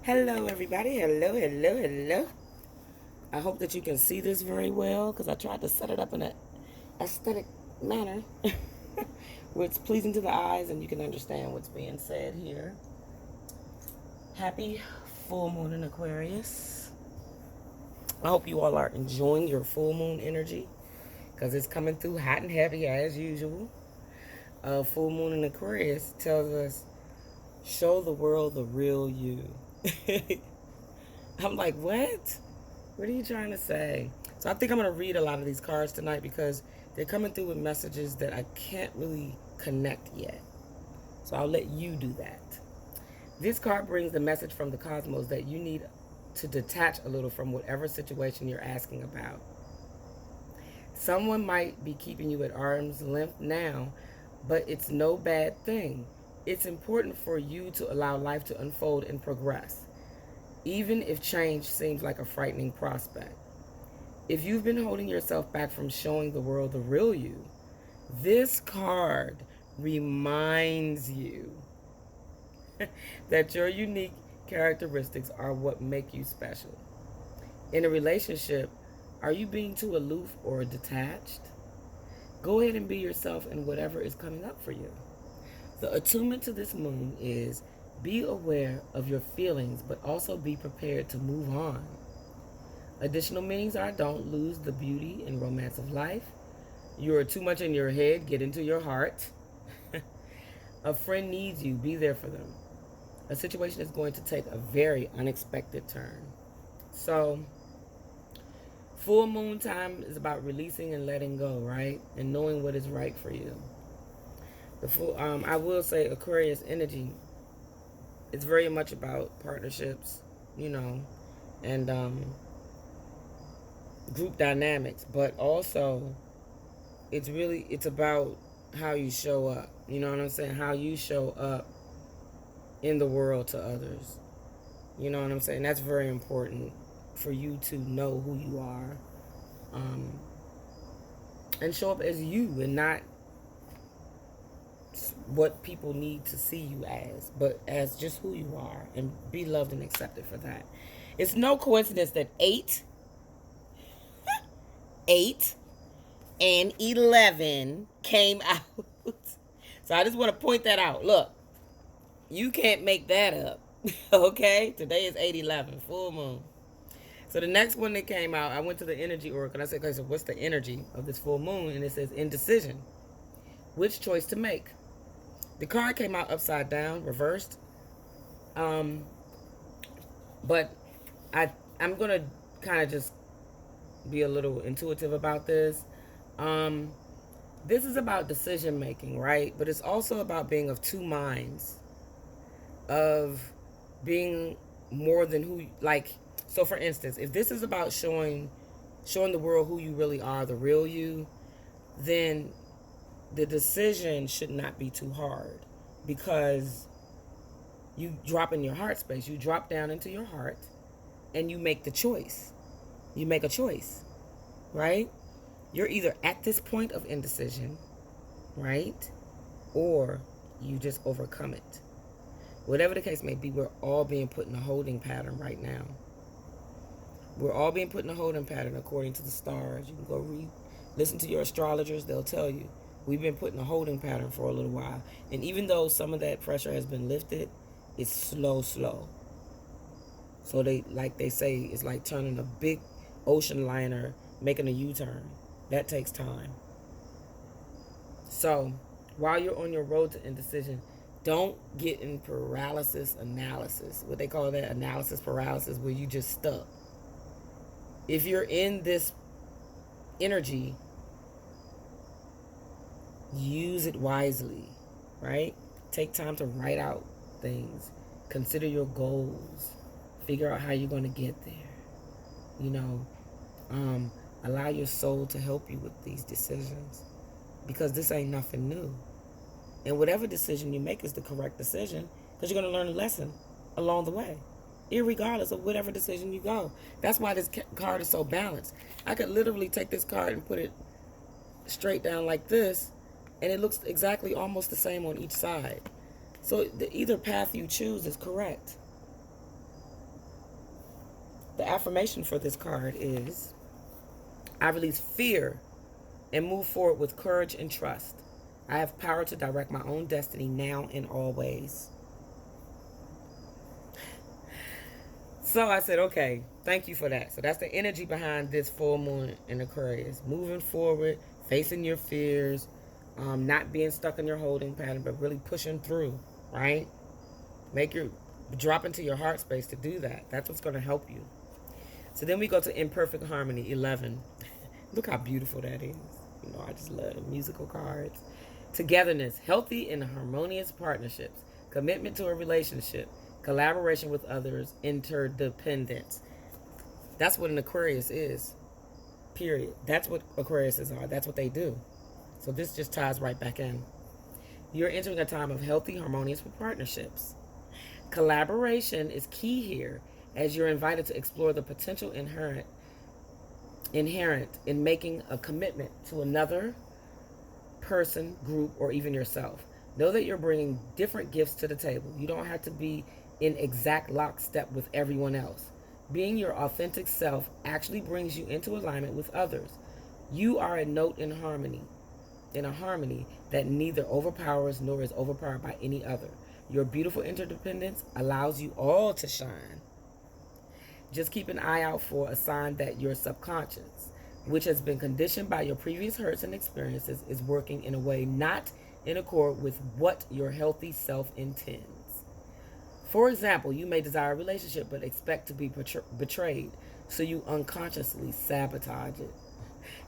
Hello, everybody. Hello, hello, hello. I hope that you can see this very well because I tried to set it up in an aesthetic manner where it's pleasing to the eyes and you can understand what's being said here. Happy full moon in Aquarius. I hope you all are enjoying your full moon energy because it's coming through hot and heavy as usual. Full moon in Aquarius tells us, show the world the real you. I'm like, what? What are you trying to say? So I think I'm going to read a lot of these cards tonight because they're coming through with messages that I can't really connect yet. So I'll let you do that. This card brings the message from the cosmos that you need to detach a little from whatever situation you're asking about. Someone might be keeping you at arm's length now, but it's no bad thing. It's important for you to allow life to unfold and progress, even if change seems like a frightening prospect. If you've been holding yourself back from showing the world the real you, this card reminds you that your unique characteristics are what make you special. In a relationship, are you being too aloof or detached? Go ahead and be yourself in whatever is coming up for you. The attunement to this moon is be aware of your feelings, but also be prepared to move on. Additional meanings are don't lose the beauty and romance of life. You are too much in your head, get into your heart. A friend needs you, be there for them. A situation is going to take a very unexpected turn. So, full moon time is about releasing and letting go, right? And knowing what is right for you. I will say Aquarius energy, it's very much about partnerships, and group dynamics, but also it's about how you show up. You know what I'm saying? How you show up in the world to others. You know what I'm saying? That's very important for you to know who you are, and show up as you and not what people need to see you as, but as just who you are, and be loved and accepted for that. It's no coincidence that 8 and 11 came out. So I just want to point that out. Look, you can't make that up. Okay? Today is 8/11, full moon. So the next one that came out, I went to the energy oracle and I said, okay, so what's the energy of this full moon? And it says indecision. Which choice to make? The card came out upside down, reversed. But I'm going to kind of just be a little intuitive about this. This is about decision making, right? But it's also about being of two minds, of being more than who, like, so for instance, if this is about showing the world who you really are, the real you, then the decision should not be too hard, because you drop in your heart space. You drop down into your heart and you make the choice. You make a choice, right? You're either at this point of indecision, right? Or you just overcome it. Whatever the case may be, we're all being put in a holding pattern right now. We're all being put in a holding pattern according to the stars. You can go listen to your astrologers. They'll tell you. We've been put in a holding pattern for a little while. And even though some of that pressure has been lifted, it's slow. So they say, it's like turning a big ocean liner, making a U-turn. That takes time. So while you're on your road to indecision, don't get in paralysis analysis. What they call that, analysis paralysis, where you just stuck. If you're in this energy, use it wisely, right? Take time to write out things. Consider your goals. Figure out how you're going to get there. Allow your soul to help you with these decisions, because this ain't nothing new. And whatever decision you make is the correct decision, because you're going to learn a lesson along the way, irregardless of whatever decision you go. That's why this card is so balanced. I could literally take this card and put it straight down like this, and it looks exactly almost the same on each side. So either path you choose is correct. the affirmation for this card is, I release fear and move forward with courage and trust. I have power to direct my own destiny now and always. So I said, okay, thank you for that. So that's the energy behind this full moon in Aquarius. Moving forward, facing your fears, not being stuck in your holding pattern, but really pushing through, right? Drop into your heart space to do that. That's what's going to help you. So then we go to imperfect harmony, 11. Look how beautiful that is. You know, I just love the musical cards. Togetherness, healthy and harmonious partnerships, commitment to a relationship, collaboration with others, interdependence. That's what an Aquarius is, period. That's what Aquariuses are. That's what they do. So this just ties right back in. You're entering a time of healthy, harmonious partnerships. Collaboration is key here, as you're invited to explore the potential inherent in making a commitment to another person, group, or even yourself. Know that you're bringing different gifts to the table. You don't have to be in exact lockstep with everyone else. Being your authentic self actually brings you into alignment with others. You are a note in a harmony that neither overpowers nor is overpowered by any other. Your beautiful interdependence allows you all to shine. Just keep an eye out for a sign that your subconscious, which has been conditioned by your previous hurts and experiences, is working in a way not in accord with what your healthy self intends. For example, you may desire a relationship but expect to be betrayed, so you unconsciously sabotage it.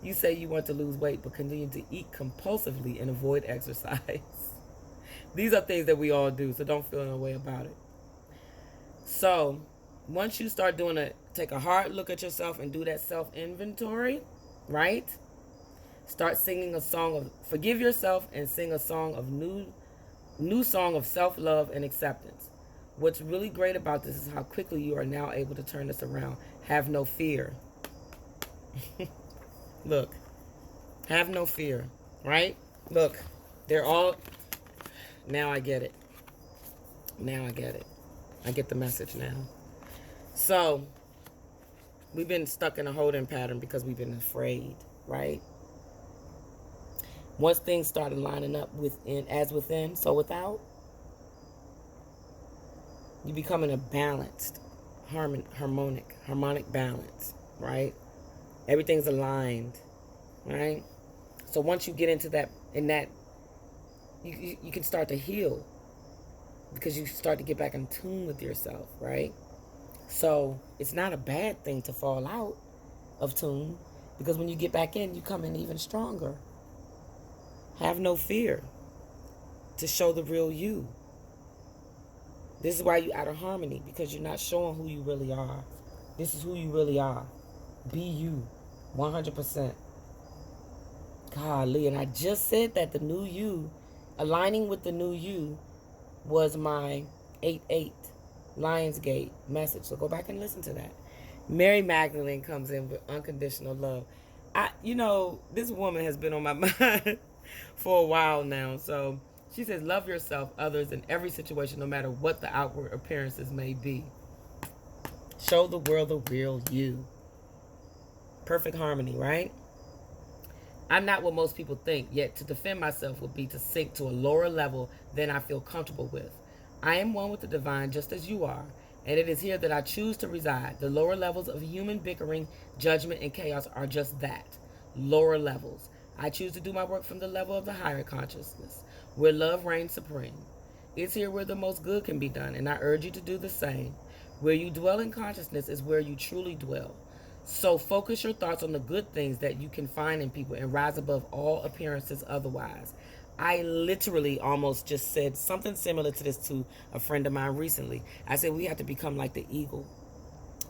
You say you want to lose weight but continue to eat compulsively and avoid exercise. These are things that we all do, so don't feel no way about it. So, once you start take a hard look at yourself and do that self-inventory, right? Start singing a song of, forgive yourself and sing a song of new song of self-love and acceptance. What's really great about this is how quickly you are now able to turn this around. Have no fear. Look, have no fear, right? Look, they're all, now I get it. Now I get it. I get the message now. So, we've been stuck in a holding pattern because we've been afraid, right? Once things started lining up as within, so without, you become in a balanced, harmonic balance, right? Everything's aligned, right? So once you get into that, you can start to heal because you start to get back in tune with yourself, right? So it's not a bad thing to fall out of tune, because when you get back in, you come in even stronger. Have no fear to show the real you. This is why you're out of harmony, because you're not showing who you really are. This is who you really are. Be you, 100%. Golly, and I just said that the new you, aligning with the new you, was my 8-8 Lionsgate message. So go back and listen to that. Mary Magdalene comes in with unconditional love. This woman has been on my mind for a while now. So she says, love yourself, others, in every situation, no matter what the outward appearances may be. Show the world the real you. Perfect harmony, right? I'm not what most people think, yet to defend myself would be to sink to a lower level than I feel comfortable with. I am one with the divine just as you are, and it is here that I choose to reside. The lower levels of human bickering, judgment, and chaos are just that, lower levels. I choose to do my work from the level of the higher consciousness, where love reigns supreme. It's here where the most good can be done, and I urge you to do the same. Where you dwell in consciousness is where you truly dwell. So focus your thoughts on the good things that you can find in people and rise above all appearances otherwise. I literally almost just said something similar to this to a friend of mine recently. I said we have to become like the eagle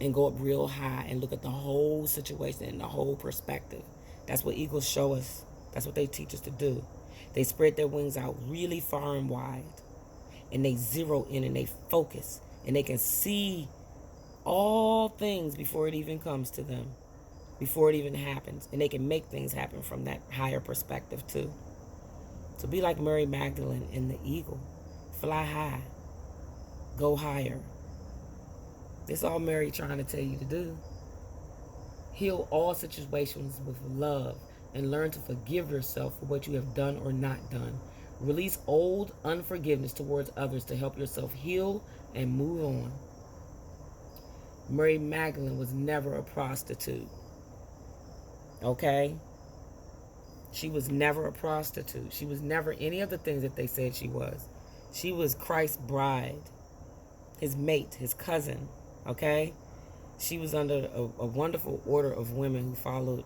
and go up real high and look at the whole situation and the whole perspective. That's what eagles show us. That's what they teach us to do. They spread their wings out really far and wide, and they zero in and they focus, and they can see all things before it even comes to them, before it even happens, and they can make things happen from that higher perspective too. So be like Mary Magdalene and the eagle. Fly high. Go higher. This is all Mary trying to tell you to do. Heal all situations with love and learn to forgive yourself for what you have done or not done. Release old unforgiveness towards others to help yourself heal and move on. Mary Magdalene was never a prostitute. Okay? She was never a prostitute. She was never any of the things that they said she was. She was Christ's bride, his mate, his cousin. Okay? She was under a wonderful order of women who followed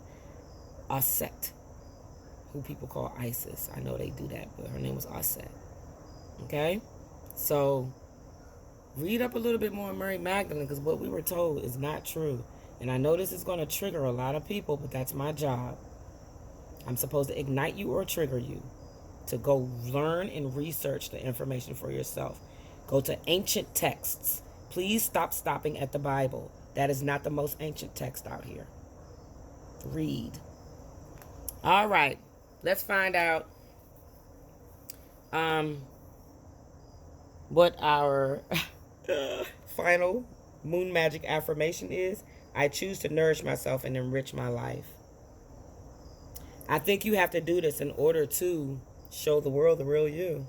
a sect, who people call ISIS. I know they do that, but her name was Aset. Okay? So, read up a little bit more on Mary Magdalene, because what we were told is not true. And I know this is going to trigger a lot of people, but that's my job. I'm supposed to ignite you or trigger you to go learn and research the information for yourself. Go to ancient texts. Please stop stopping at the Bible. That is not the most ancient text out here. Read. All right. Let's find out what our final moon magic affirmation is. I choose to nourish myself and enrich my life. I think you have to do this in order to show the world the real you.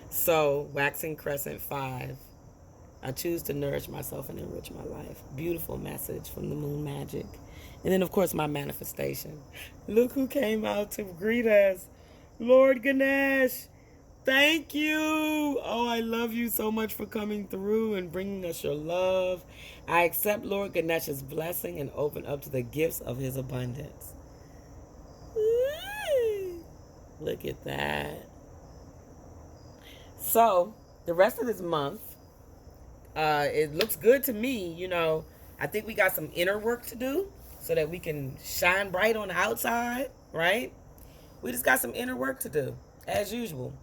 So, waxing crescent 5. I choose to nourish myself and enrich my life. Beautiful message from the moon magic. And then, of course, my manifestation. Look who came out to greet us. Lord Ganesh. Thank you. Oh, I love you so much for coming through and bringing us your love. I accept Lord Ganesh's blessing and open up to the gifts of his abundance. Woo! Look at that. So, the rest of this month, it looks good to me. You know, I think we got some inner work to do so that we can shine bright on the outside, right? We just got some inner work to do, as usual.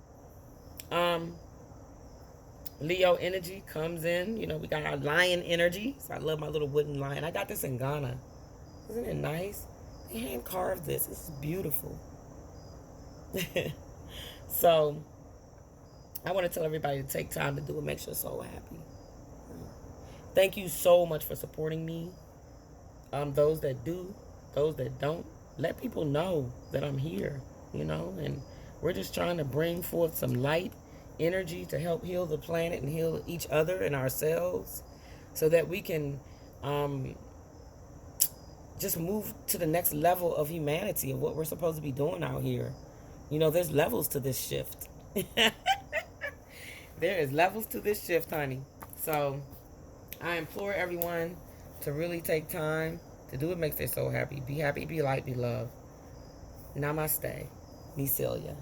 Leo energy comes in. You know, we got our lion energy. So I love my little wooden lion. I got this in Ghana. Isn't it nice? They hand carved this. This is beautiful. So I want to tell everybody to take time to do what makes your soul happy. Thank you so much for supporting me. Those that do, those that don't, let people know that I'm here, you know, and we're just trying to bring forth some light energy to help heal the planet and heal each other and ourselves so that we can just move to the next level of humanity of what we're supposed to be doing out here. You know, there's levels to this shift. There is levels to this shift, honey. So I implore everyone to really take time to do what makes their soul happy. Be happy, be light, be love. Namaste Necilia.